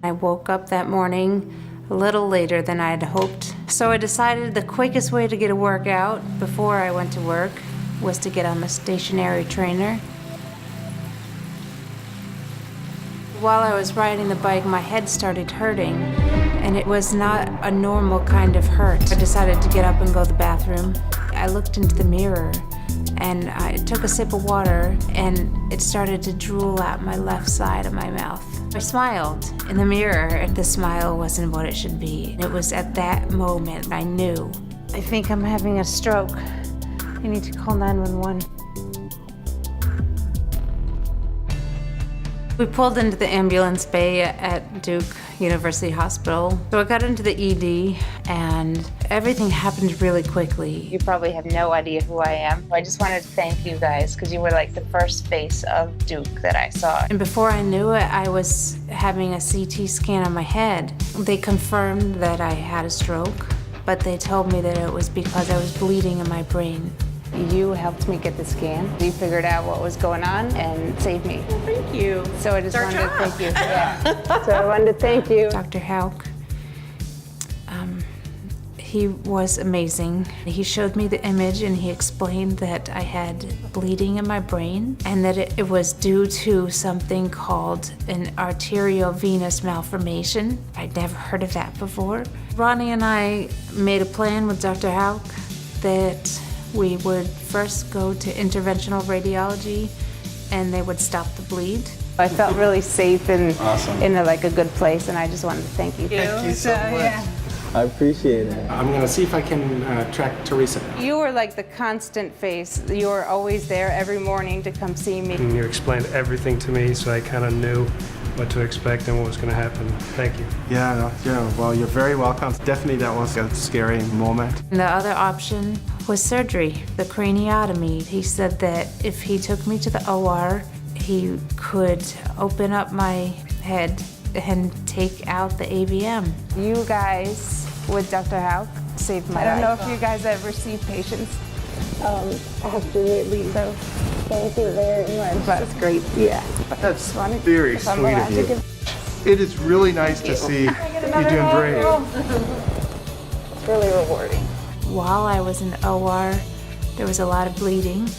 I woke up that morning a little later than I had hoped, so I decided the quickest way to get a workout before I went to work was to get on the stationary trainer. While I was riding the bike, my head started hurting, and it was not a normal kind of hurt. I decided to get up and go to the bathroom. I looked into the mirror, and I took a sip of water, and it started to drool out my left side of my mouth. I smiled in the mirror, and the smile wasn't what it should be. It was at that moment I knew. I think I'm having a stroke. You need to call 911. We pulled into the ambulance bay at Duke University Hospital. So I got into the ED, and everything happened really quickly. You probably have no idea who I am. I just wanted to thank you guys, because you were like the first face of Duke that I saw. And before I knew it, I was having a CT scan on my head. They confirmed that I had a stroke, but they told me that it was because I was bleeding in my brain. You helped me get the scan. You figured out what was going on and saved me. Well, thank you. So I just wanted to thank you. Yeah. So I wanted to thank you. Dr. Hauk, he was amazing. He showed me the image and he explained that I had bleeding in my brain and that it was due to something called an arteriovenous malformation. I'd never heard of that before. Ronnie and I made a plan with Dr. Hauk that we would first go to interventional radiology and they would stop the bleed. I felt really safe and in a good place, and I just wanted to thank you. Thank you so much. Yeah. I appreciate it. I'm gonna see if I can track Teresa. You were like the constant face. You were always there every morning to come see me. And you explained everything to me, so I kind of knew what to expect and what was going to happen. Thank you. Yeah, well, you're very welcome. Definitely that was a scary moment. The other option was surgery, the craniotomy. He said that if he took me to the OR, he could open up my head and take out the AVM. You guys, with Dr. Hauk, saved my life. I don't know if you guys ever see patients. Absolutely. So, thank you very much. That's great. Yeah. That's very sweet of you. It is really nice to see you doing great. It's really rewarding. While I was in the OR, there was a lot of bleeding.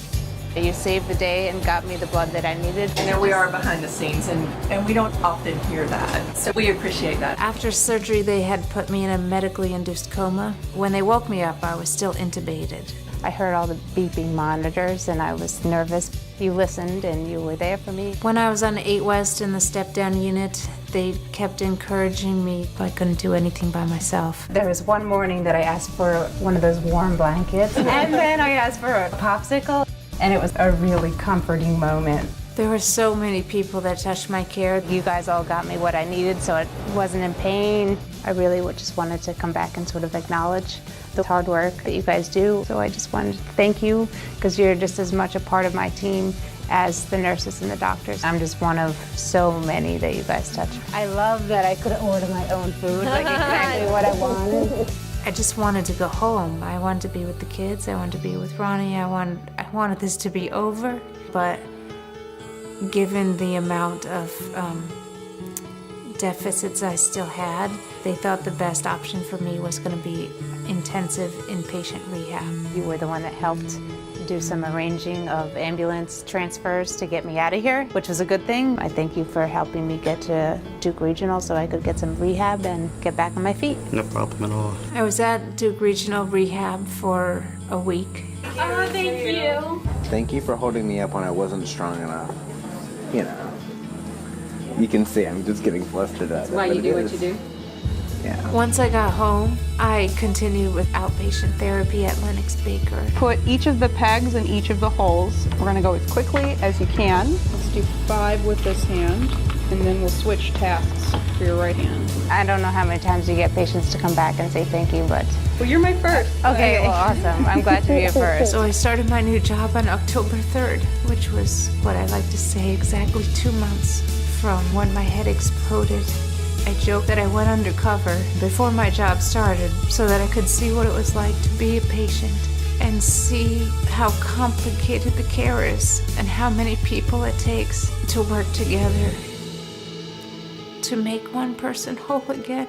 You saved the day and got me the blood that I needed. And there we are behind the scenes, and we don't often hear that, so we appreciate that. After surgery, they had put me in a medically induced coma. When they woke me up, I was still intubated. I heard all the beeping monitors and I was nervous. You listened and you were there for me. When I was on 8 West in the step-down unit, they kept encouraging me. I couldn't do anything by myself. There was one morning that I asked for one of those warm blankets, and then I asked for a popsicle, and it was a really comforting moment. There were so many people that touched my care. You guys all got me what I needed, so it wasn't in pain. I really just wanted to come back and sort of acknowledge the hard work that you guys do. So I just wanted to thank you, because you're just as much a part of my team as the nurses and the doctors. I'm just one of so many that you guys touch. I love that I could order my own food, like exactly what I wanted. I just wanted to go home. I wanted to be with the kids. I wanted to be with Ronnie. I wanted this to be over, but given the amount of deficits I still had, they thought the best option for me was going to be intensive inpatient rehab. You were the one that helped do some arranging of ambulance transfers to get me out of here, which was a good thing. I thank you for helping me get to Duke Regional so I could get some rehab and get back on my feet. No problem at all. I was at Duke Regional Rehab for a week. Oh, thank you. Thank you for holding me up when I wasn't strong enough. You know, you can see I'm just getting flustered up. That's why you do what you do. Yeah. Once I got home, I continued with outpatient therapy at Lennox Baker. Put each of the pegs in each of the holes. We're going to go as quickly as you can. Let's do 5 with this hand, and then we'll switch tasks for your right hand. I don't know how many times you get patients to come back and say thank you, but... Well, you're my first. Okay, well, awesome. I'm glad to be your first. So I started my new job on October 3rd, which was what I like to say exactly 2 months from when my head exploded. I joke that I went undercover before my job started so that I could see what it was like to be a patient and see how complicated the care is and how many people it takes to work together to to make one person whole again.